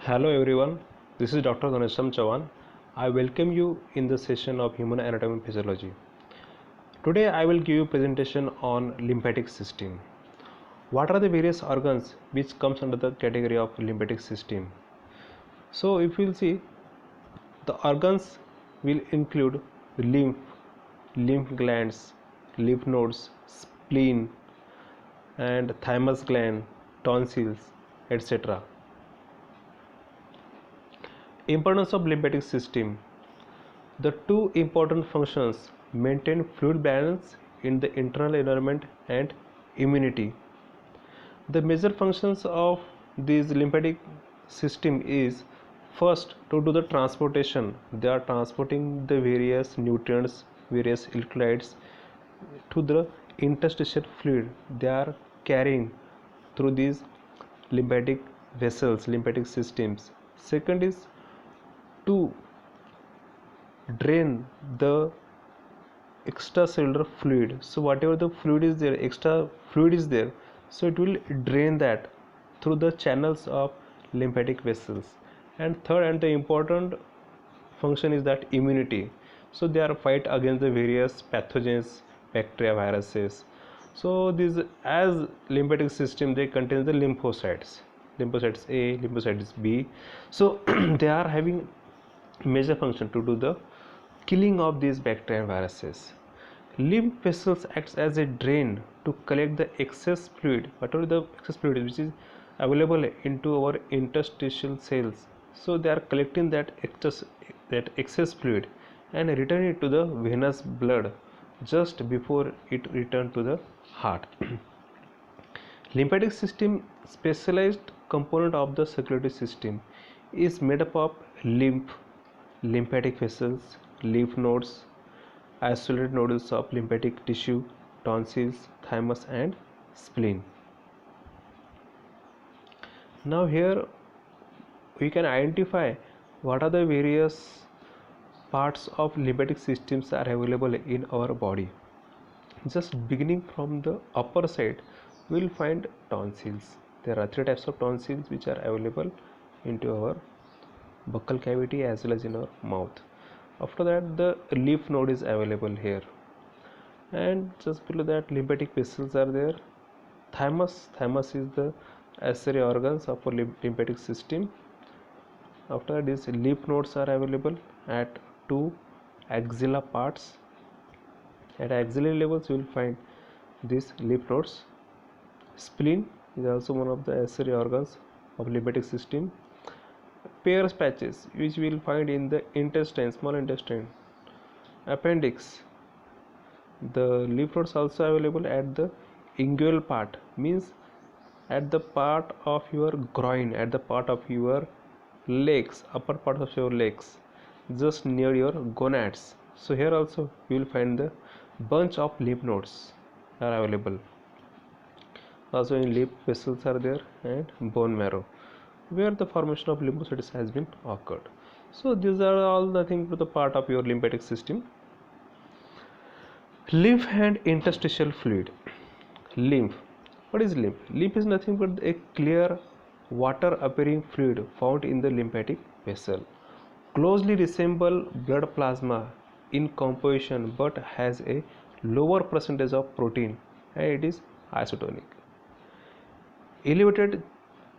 Hello everyone, this is Dr. Ghanesham Chavan. I welcome you in the session of Human Anatomy and Physiology. Today I will give you presentation on lymphatic system. What are the various organs which comes under the category of lymphatic system? So if you will see, the organs will include lymph, lymph glands, lymph nodes, spleen and thymus gland, tonsils, etc. Importance of lymphatic system. The two important functions maintain fluid balance in the internal environment and immunity. The major functions of this lymphatic system is first to do the transportation. They are transporting the various nutrients, various electrolytes to the interstitial fluid. They are carrying through these lymphatic vessels, lymphatic systems. Second is to drain the extracellular fluid. So whatever the fluid is there, extra fluid is there, so it will drain that through the channels of lymphatic vessels. And third and the important function is that immunity. So they are fight against the various pathogens, bacteria, viruses. So this, as lymphatic system, they contain the lymphocytes, lymphocytes A, lymphocytes B. So they are having major function to do the killing of these bacteria and viruses. Lymph vessels acts as a drain to collect the excess fluid, whatever the excess fluid is, which is available into our interstitial cells. So they are collecting that excess fluid and return it to the venous blood just before it return to the heart. Lymphatic system, specialized component of the circulatory system, is made up of lymph, lymphatic vessels, lymph nodes, isolated nodules of lymphatic tissue, tonsils, thymus and spleen. Now here we can identify what are the various parts of lymphatic systems are available in our body. Just beginning from the upper side, we will find tonsils. There are three types of tonsils which are available into our buccal cavity as well as in our mouth. After that, the lymph node is available here, and just below that, lymphatic vessels are there. Thymus is the accessory organs of our lymphatic system. After this, lymph nodes are available at two axilla parts. At axillary levels, you will find these lymph nodes. Spleen is also one of the accessory organs of lymphatic system. Peyer's patches, which we will find in the intestine, small intestine. Appendix, the lymph nodes also available at the inguinal part, means at the part of your groin, at the part of your legs, upper part of your legs, just near your gonads. So here also you will find the bunch of lymph nodes are available. Also in lymph vessels are there and bone marrow, where the formation of lymphocytes has been occurred. So these are all nothing to the part of your lymphatic system. Lymph and interstitial fluid. Lymph. What is lymph? Lymph is nothing but a clear water appearing fluid found in the lymphatic vessel. Closely resemble blood plasma in composition but has a lower percentage of protein and it is isotonic. Elevated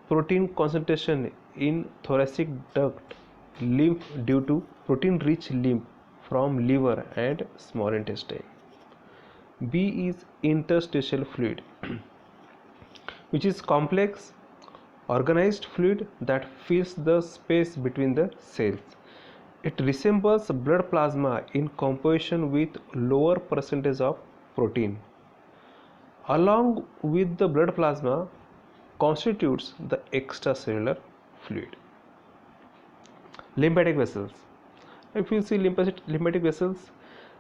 protein concentration in thoracic duct lymph due to protein rich lymph from liver and small intestine. B is interstitial fluid, which is complex organized fluid that fills the space between the cells. It resembles blood plasma in composition with lower percentage of protein. Along with the blood plasma constitutes the extracellular fluid. Lymphatic vessels. If you see lymphatic vessels,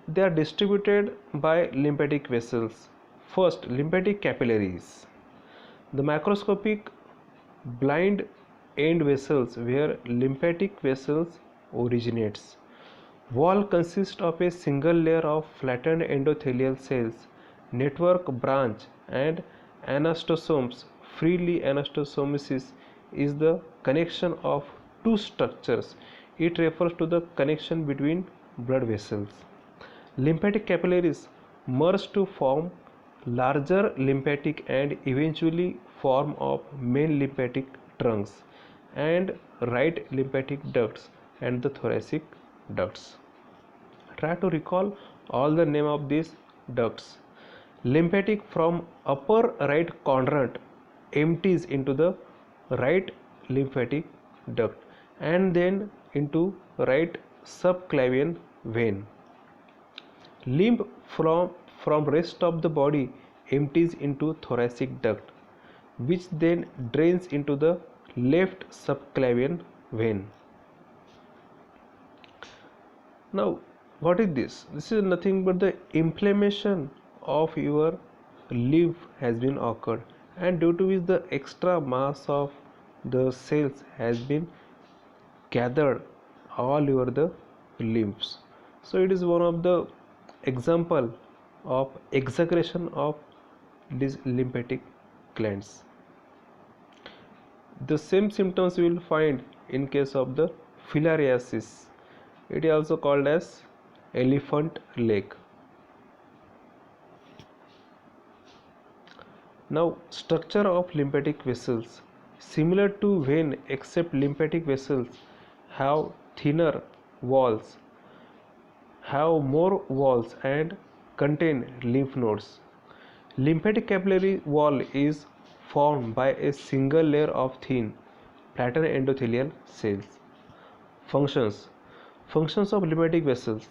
they are distributed by lymphatic vessels. First, lymphatic capillaries. The macroscopic blind end vessels where lymphatic vessels originates. Wall consists of a single layer of flattened endothelial cells, network branch and anastosomes. Freely anastomosis is the connection of two structures. It refers to the connection between blood vessels. Lymphatic capillaries merge to form larger lymphatic and eventually form of main lymphatic trunks and right lymphatic ducts and the thoracic ducts. Try to recall all the name of these ducts. Lymphatic from upper right quadrant empties into the right lymphatic duct and then into right subclavian vein. Lymph from rest of the body empties into thoracic duct, which then drains into the left subclavian vein. Now, what is this? This is nothing but the inflammation of your lymph has been occurred, and due to which the extra mass of the cells has been gathered all over the lymphs. So it is one of the example of exaggeration of these lymphatic glands. The same symptoms you will find in case of the filariasis. It is also called as elephant leg. Now, structure of lymphatic vessels. Similar to vein, except lymphatic vessels have thinner walls, have more walls and contain lymph nodes. Lymphatic capillary wall is formed by a single layer of thin flattened endothelial cells. Functions of lymphatic vessels.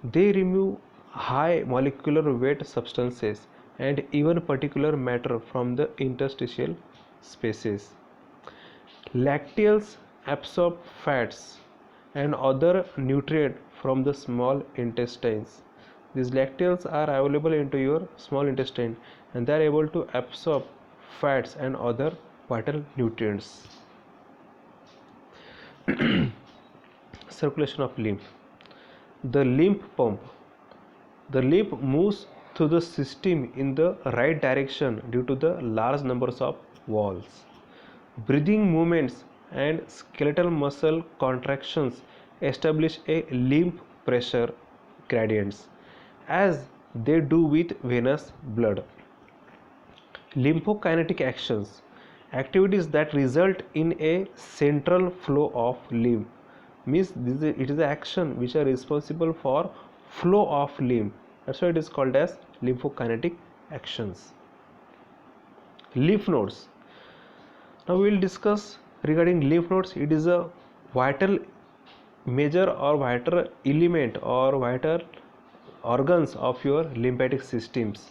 They remove high molecular weight substances and even particular matter from the interstitial spaces. Lacteals absorb fats and other nutrients from the small intestines. These lacteals are available into your small intestine and they are able to absorb fats and other vital nutrients. Circulation of lymph. The lymph pump. The lymph moves through the system in the right direction due to the large numbers of walls. Breathing movements and skeletal muscle contractions establish a lymph pressure gradients as they do with venous blood. Lymphokinetic actions. Activities that result in a central flow of lymph means it is the action which are responsible for flow of lymph. That's why it is called as lymphokinetic actions. Lymph nodes. Now we will discuss regarding lymph nodes. It is a vital major or vital element or vital organs of your lymphatic systems.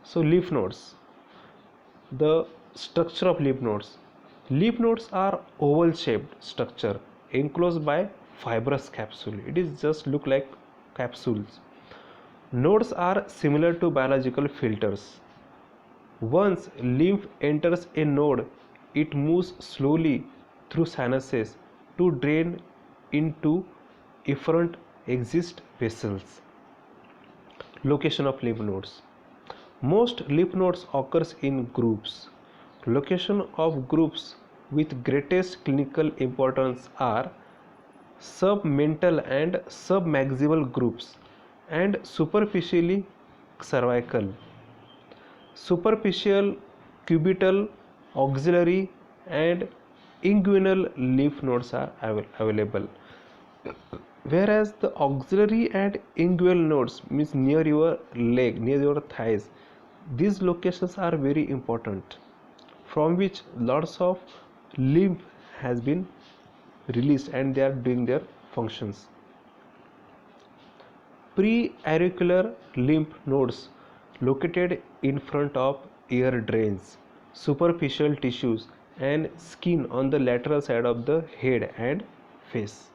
So lymph nodes. The structure of lymph nodes. Lymph nodes are oval shaped structure enclosed by fibrous capsule. It is just look like capsules. Nodes are similar to biological filters. Once lymph enters a node, it moves slowly through sinuses to drain into efferent exit vessels. Location of lymph nodes. Most lymph nodes occurs in groups. Location of groups with greatest clinical importance are submental and submaximal groups and superficially cervical. Superficial, cubital, axillary and inguinal lymph nodes are available, whereas the axillary and inguinal nodes means near your leg, near your thighs. These locations are very important, from which lots of lymph has been released and they are doing their functions. Preauricular lymph nodes located in front of ear drains, superficial tissues and skin on the lateral side of the head and face.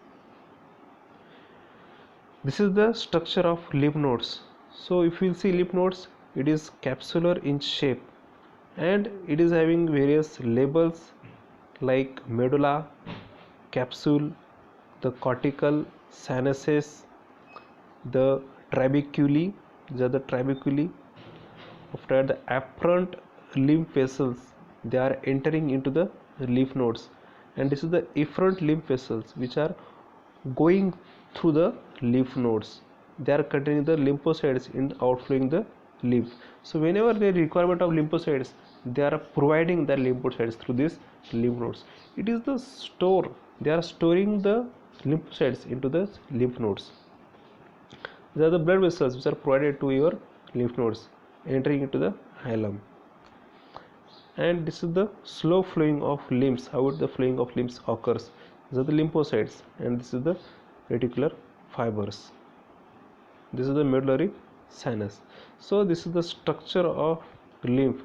This is the structure of lymph nodes. So if you see lymph nodes, it is capsular in shape and it is having various labels like medulla, capsule, the cortical sinuses, the trabeculae. These are the trabeculae. After the afferent lymph vessels, they are entering into the lymph nodes and this is the efferent lymph vessels which are going through the lymph nodes. They are containing the lymphocytes in outflowing the lymph. So whenever there is requirement of lymphocytes, they are providing the lymphocytes through these lymph nodes. It is the store. They are storing the lymphocytes into the lymph nodes. These are the blood vessels which are provided to your lymph nodes entering into the hilum. And this is the slow flowing of limbs. How the flowing of limbs occurs? These are the lymphocytes, and this is the reticular fibers. This is the medullary sinus. So this is the structure of lymph.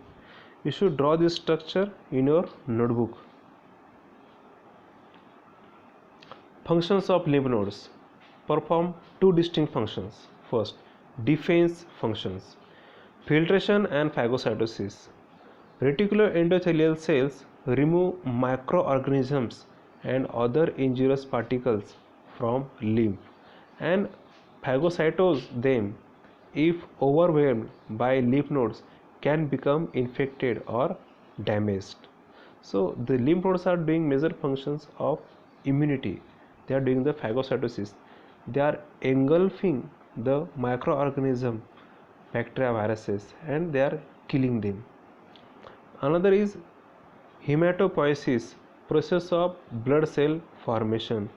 You should draw this structure in your notebook. Functions of lymph nodes perform two distinct functions. First, defense functions, filtration and phagocytosis. Reticuloendothelial cells remove microorganisms and other injurious particles from lymph and phagocytose them. If overwhelmed by lymph nodes, can become infected or damaged. So the lymph nodes are doing major functions of immunity. They are doing the phagocytosis. They are engulfing the microorganism, bacteria, viruses, and they are killing them. Another is hematopoiesis, process of blood cell formation.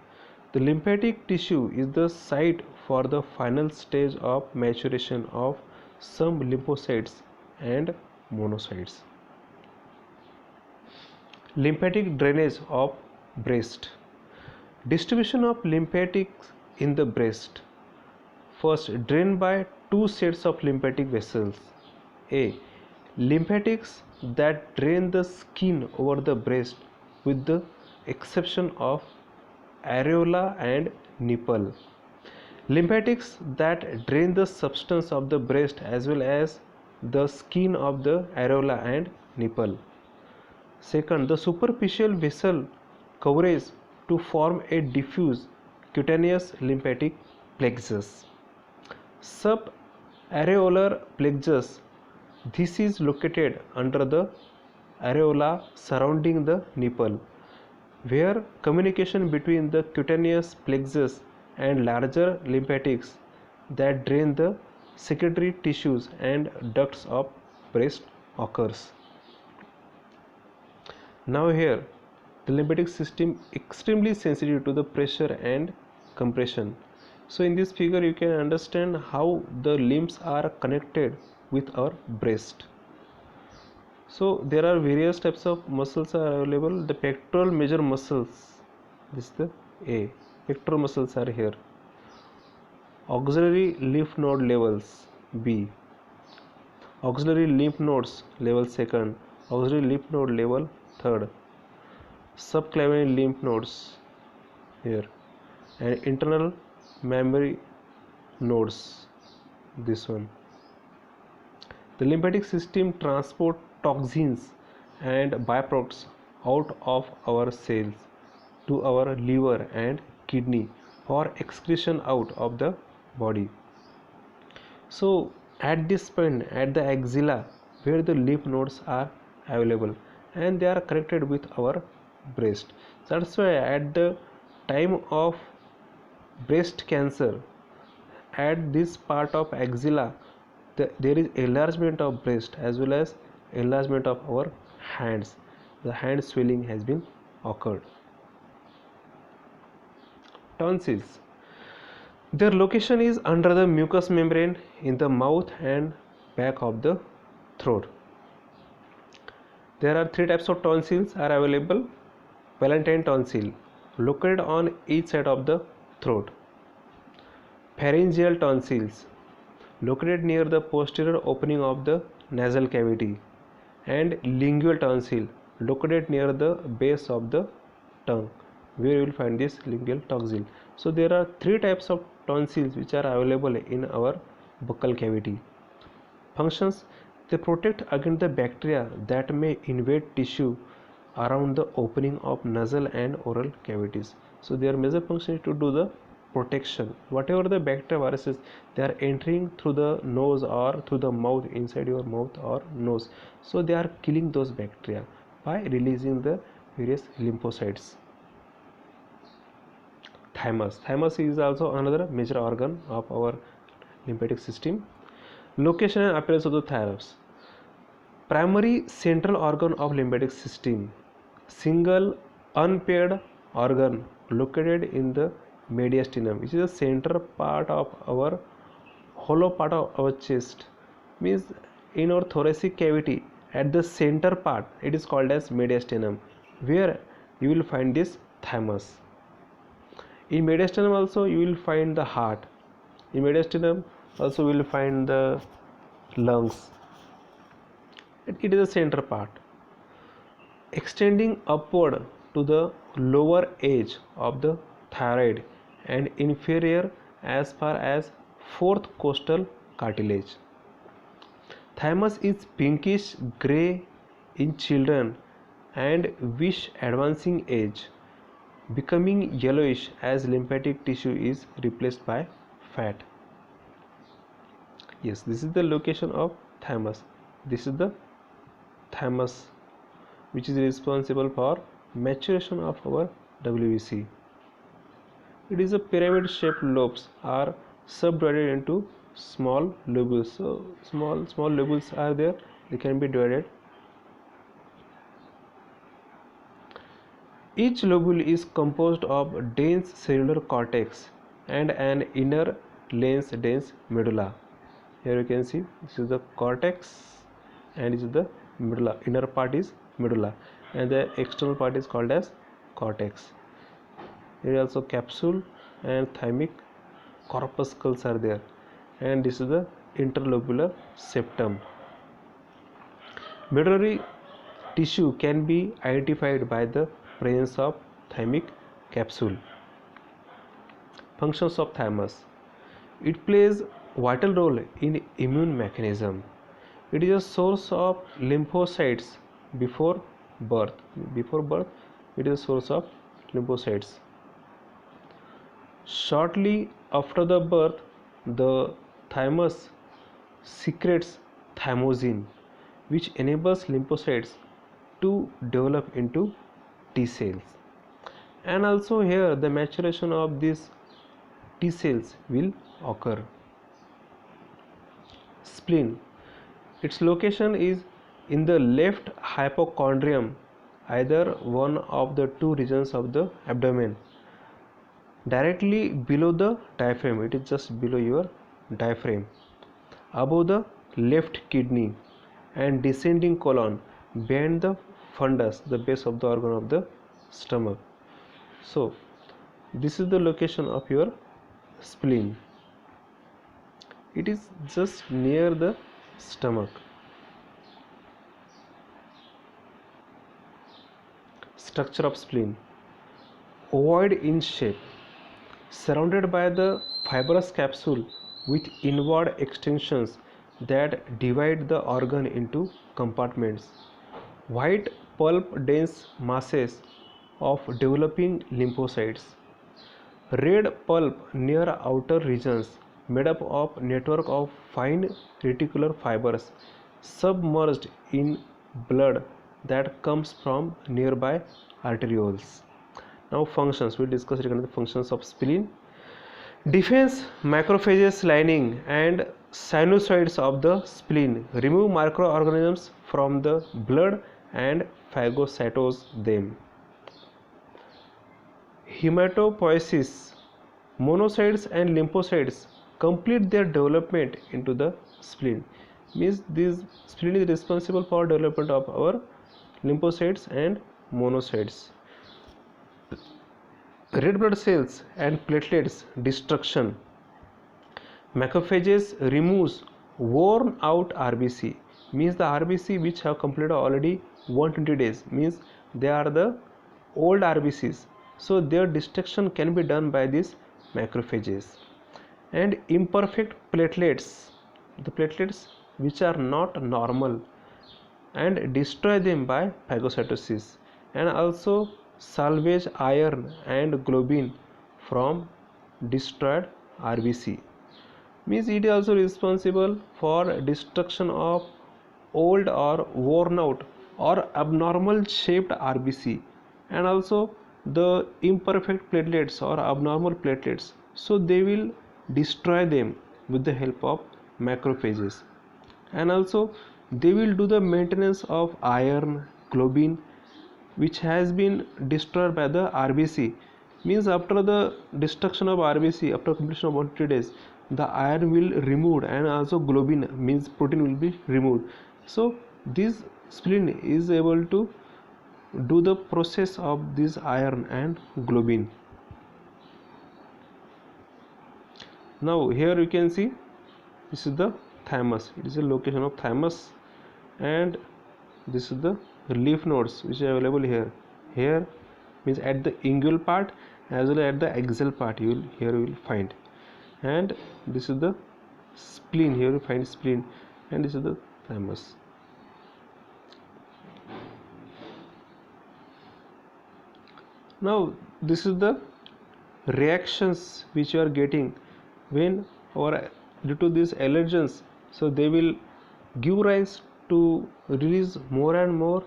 The lymphatic tissue is the site for the final stage of maturation of some lymphocytes and monocytes. Lymphatic drainage of breast. Distribution of lymphatics in the breast. First, drained by two sets of lymphatic vessels. A. Lymphatics that drain the skin over the breast with the exception of areola and nipple. Lymphatics that drain the substance of the breast as well as the skin of the areola and nipple. Second, the superficial vessel coverage to form a diffuse cutaneous lymphatic plexus. Subareolar plexus. This is located under the areola surrounding the nipple, where communication between the cutaneous plexus and larger lymphatics that drain the secretory tissues and ducts of breast occurs. Now here, the lymphatic system extremely sensitive to the pressure and compression. So in this figure you can understand how the limbs are connected with our breast. So there are various types of muscles are available. The pectoral major muscles, this is the A. Pectoral muscles are here. Auxiliary lymph node levels, B. Auxiliary lymph nodes level second. Auxiliary lymph node level third. Subclavian lymph nodes here, and internal mammary nodes, this one. The lymphatic system transport toxins and byproducts out of our cells to our liver and kidney for excretion out of the body. So at this point, at the axilla, where the lymph nodes are available and they are connected with our breast. That's why at the time of breast cancer, at this part of axilla, there is enlargement of breast as well as enlargement of our hands. The hand swelling has been occurred. Tonsils. Their location is under the mucous membrane in the mouth and back of the throat. There are three types of tonsils are available. Palatine tonsil, located on each side of the throat. Pharyngeal tonsils, located near the posterior opening of the nasal cavity. And lingual tonsil, located near the base of the tongue, where you will find this lingual tonsil. So there are three types of tonsils which are available in our buccal cavity. Functions: they protect against the bacteria that may invade tissue around the opening of nasal and oral cavities. So their major function is to do the protection. Whatever the bacteria, viruses, they are entering through the nose or through the mouth, inside your mouth or nose. So they are killing those bacteria by releasing the various lymphocytes. Thymus is also another major organ of our lymphatic system. Location and appearance of the thymus. Primary central organ of lymphatic system. Single unpaired organ located in the mediastinum, which is the center part of our hollow part of our chest. Means in our thoracic cavity, at the center part, it is called as mediastinum, where you will find this thymus. In mediastinum also you will find the heart. In mediastinum also you will find the lungs. It is the center part, extending upward to the lower edge of the thyroid and inferior as far as fourth costal cartilage. Thymus is pinkish gray in children and with advancing age, becoming yellowish as lymphatic tissue is replaced by fat. Yes, this is the location of thymus. This is the thymus, which is responsible for maturation of our WBC. It is a pyramid shaped lobes are subdivided into small lobules. So small lobules are there, they can be divided. Each lobule is composed of dense cellular cortex and an inner lens dense medulla. Here you can see this is the cortex and this is the medulla. Inner part is medulla and the external part is called as cortex. Here is also capsule and thymic corpuscles are there, and this is the interlobular septum. Medullary tissue can be identified by the presence of thymic capsule. Functions of thymus. It plays vital role in immune mechanism. It is a source of lymphocytes before birth. Before birth, it is a source of lymphocytes. Shortly after the birth, the thymus secretes thymosin, which enables lymphocytes to develop into T cells. And also here the maturation of these T cells will occur. Spleen. Its location is in the left hypochondrium, either one of the two regions of the abdomen, directly below the diaphragm. It is just below your diaphragm, above the left kidney, and descending colon behind the fundus, the base of the organ of the stomach. So this is the location of your spleen. It is just near the stomach. Structure of spleen. Ovoid in shape, surrounded by the fibrous capsule with inward extensions that divide the organ into compartments. White pulp dense masses of developing lymphocytes. Red pulp near outer regions made up of network of fine reticular fibers submerged in blood that comes from nearby arterioles. Now functions, we discuss regarding the functions of spleen. Defense macrophages lining and sinusoids of the spleen remove microorganisms from the blood and phagocytose them. Hematopoiesis, monocytes and lymphocytes complete their development into the spleen. Means this spleen is responsible for development of our lymphocytes and monocytes. Red blood cells and platelets destruction. Macrophages removes worn out RBC, means the RBC which have completed already 120 days, means they are the old RBCs, so their destruction can be done by these macrophages. And imperfect platelets, the platelets which are not normal, and destroy them by phagocytosis. And also salvage iron and globin from destroyed RBC, means it is also responsible for destruction of old or worn out or abnormal shaped RBC and also the imperfect platelets or abnormal platelets, so they will destroy them with the help of macrophages. And also they will do the maintenance of iron, globin, which has been destroyed by the RBC. Means after the destruction of RBC, after completion of 120 days, the iron will removed and also globin means protein will be removed. So this spleen is able to do the process of this iron and globin. Now here you can see this is the thymus. It is the location of thymus, and this is the lymph nodes which are available here. Here means at the inguinal part as well as at the axial part you will find. And this is the spleen. Here you find spleen, and this is the thymus. Now this is the reactions which you are getting when or due to these allergens, so they will give rise to release more and more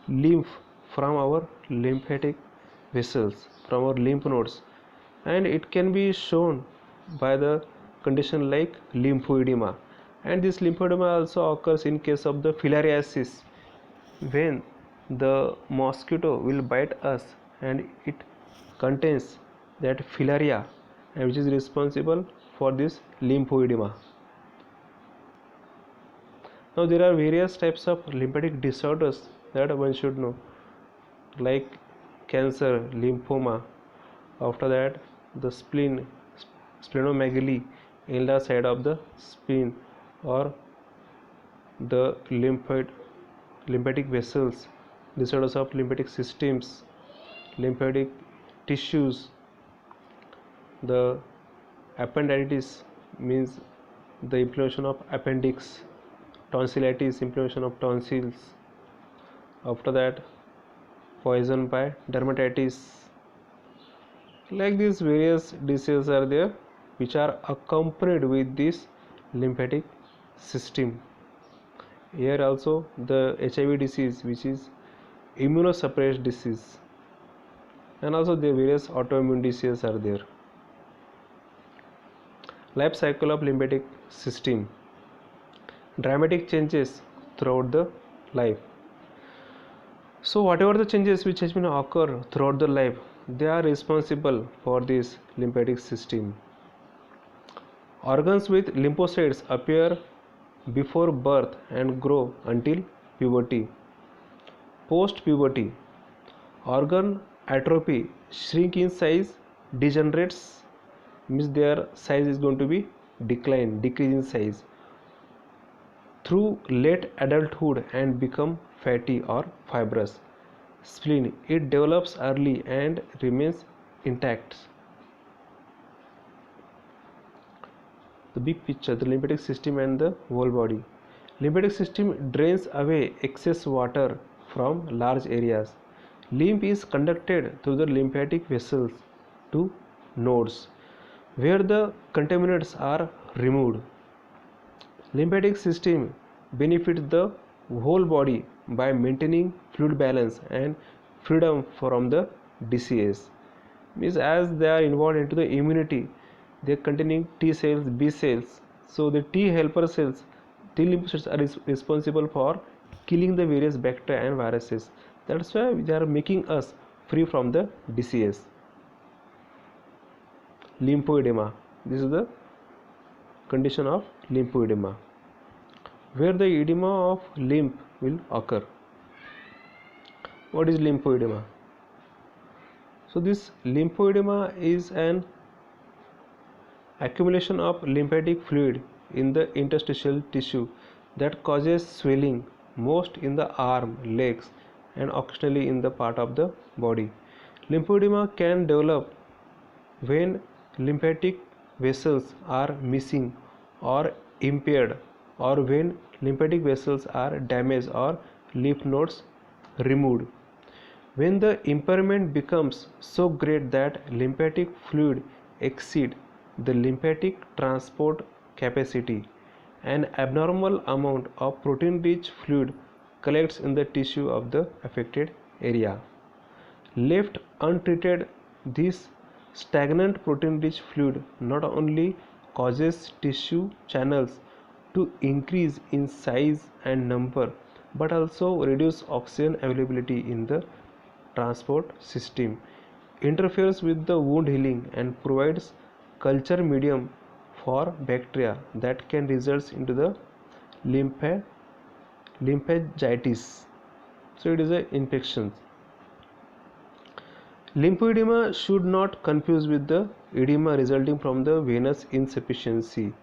lymph from our lymphatic vessels, from our lymph nodes, and it can be shown by the condition like lymphoedema. And this lymphoedema also occurs in case of the filariasis, when the mosquito will bite us and it contains that filaria, and which is responsible for this lymphoedema. Now there are various types of lymphatic disorders that one should know, like cancer, lymphoma. After that, the splenomegaly in the side of the spleen, or the lymphatic vessels, disorders of lymphatic systems, lymphatic tissues. The appendicitis means the inflammation of appendix, tonsillitis, inflammation of tonsils. After that, poison by dermatitis. Like these various diseases are there which are accompanied with this lymphatic system. Here also the HIV disease, which is immunosuppressed disease, and also the various autoimmune diseases are there. Life cycle of lymphatic system. Dramatic changes throughout the life. So whatever the changes which has been occur throughout the life, they are responsible for this lymphatic system. Organs with lymphocytes appear before birth and grow until puberty. Post puberty, organ atrophy, shrink in size, degenerates, means their size is going to be decrease in size through late adulthood and become fatty or fibrous. Spleen, it develops early and remains intact. The big picture, the lymphatic system and the whole body. Lymphatic system drains away excess water from large areas. Lymph is conducted through the lymphatic vessels to nodes where the contaminants are removed. Lymphatic system benefits the whole body by maintaining fluid balance and freedom from the disease. Means as they are involved into the immunity, they are containing T cells, B cells. So the T helper cells, T lymphocytes are responsible for killing the various bacteria and viruses. That's why they are making us free from the disease. Lymphoedema. This is the condition of lymphoedema, where the edema of lymph will occur. What is lymphoedema? So this lymphoedema is an accumulation of lymphatic fluid in the interstitial tissue that causes swelling, most in the arm, legs, and occasionally in the part of the body. Lymphoedema can develop when lymphatic vessels are missing or impaired, or when lymphatic vessels are damaged or lymph nodes removed. When the impairment becomes so great that lymphatic fluid exceeds the lymphatic transport capacity, an abnormal amount of protein rich fluid collects in the tissue of the affected area. Left untreated, this stagnant protein rich fluid not only causes tissue channels to increase in size and number but also reduce oxygen availability in the transport system, interferes with the wound healing, and provides culture medium for bacteria that can result into the lymphangitis. So it is an infection. Lymphoedema should not confuse with the edema resulting from the venous insufficiency,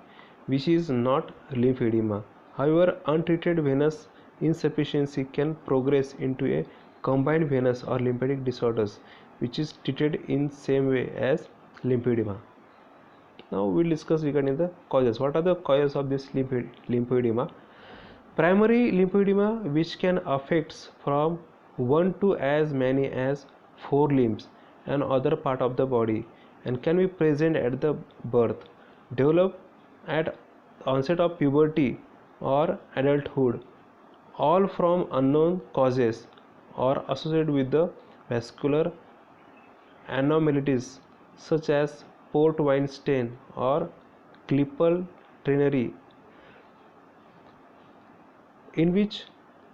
which is not lymphedema. However, untreated venous insufficiency can progress into a combined venous or lymphatic disorders, which is treated in same way as lymphedema. Now we will discuss regarding the causes. What are the causes of this lymphoedema? Primary lymphedema, which can affect from 1 to as many as 4 limbs and other part of the body, and can be present at the birth, develop at onset of puberty or adulthood, all from unknown causes or associated with the vascular anomalies such as port wine stain or Klippel Trinary, in which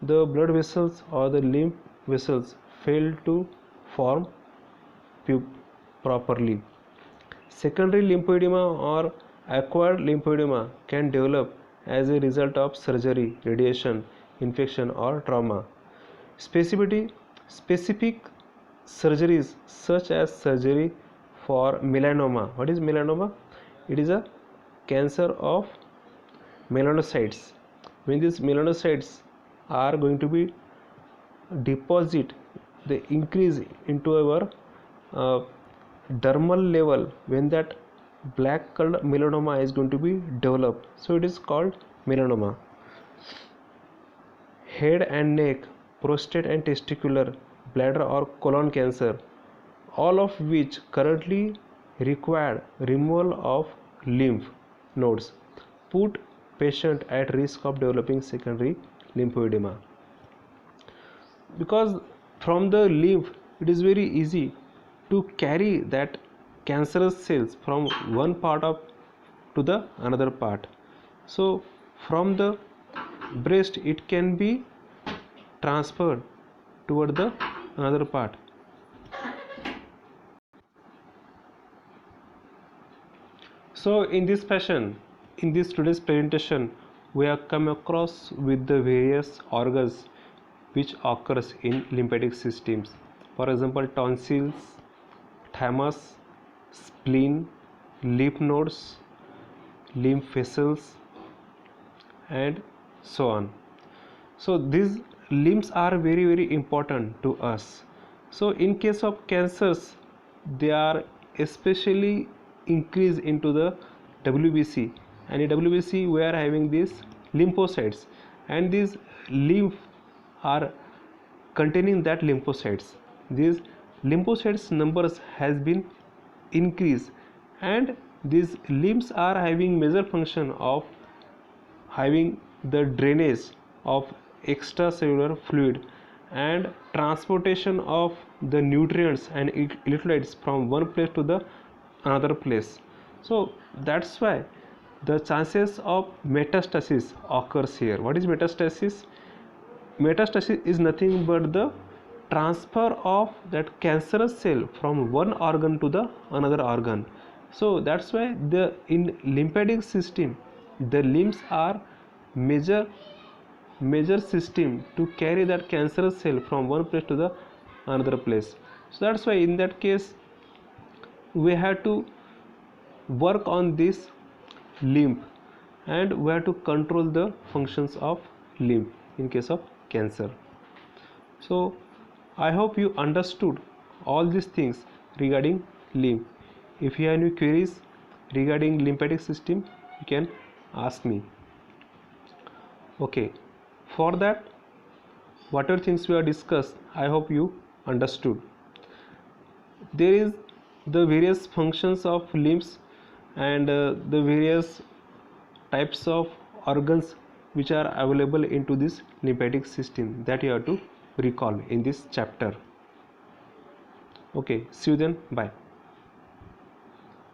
the blood vessels or the lymph vessels fail to form properly. Secondary lymphoedema or acquired lymphoedema can develop as a result of surgery, radiation, infection, or trauma. Specific surgeries such as surgery for melanoma. What is melanoma? It is a cancer of melanocytes. When these melanocytes are going to be deposit, they increase into our dermal level. When that black colored melanoma is going to be developed, so it is called melanoma. Head and neck, prostate and testicular, bladder or colon cancer, all of which currently require removal of lymph nodes, put patient at risk of developing secondary lymphoedema. Because from the lymph it is very easy to carry that cancerous cells from one part of to the another part. So from the breast it can be transferred toward the another part. So in this fashion, in this today's presentation, we have come across with the various organs which occurs in lymphatic systems. For example, tonsils, thymus, spleen, lymph nodes, lymph vessels, and so on. So these limbs are very important to us. So in case of cancers, they are especially increase into the WBC, and in WBC we are having these lymphocytes, and these lymph are containing that lymphocytes. These lymphocytes numbers has been increased, and these limbs are having major function of having the drainage of extracellular fluid and transportation of the nutrients and electrolytes from one place to the another place. So that's why the chances of metastasis occurs here. What is metastasis? Metastasis is nothing but the transfer of that cancerous cell from one organ to the another organ. So that's why the in lymphatic system the limbs are major system to carry that cancerous cell from one place to the another place. So that's why in that case we have to work on this lymph, and we have to control the functions of lymph in case of cancer. So I hope you understood all these things regarding lymph. If you have any queries regarding lymphatic system, you can ask me. Okay, for that whatever things we have discussed, I hope you understood. There is the various functions of limbs and the various types of organs which are available into this lymphatic system that you have to recall in this chapter. Okay, see you then. Bye.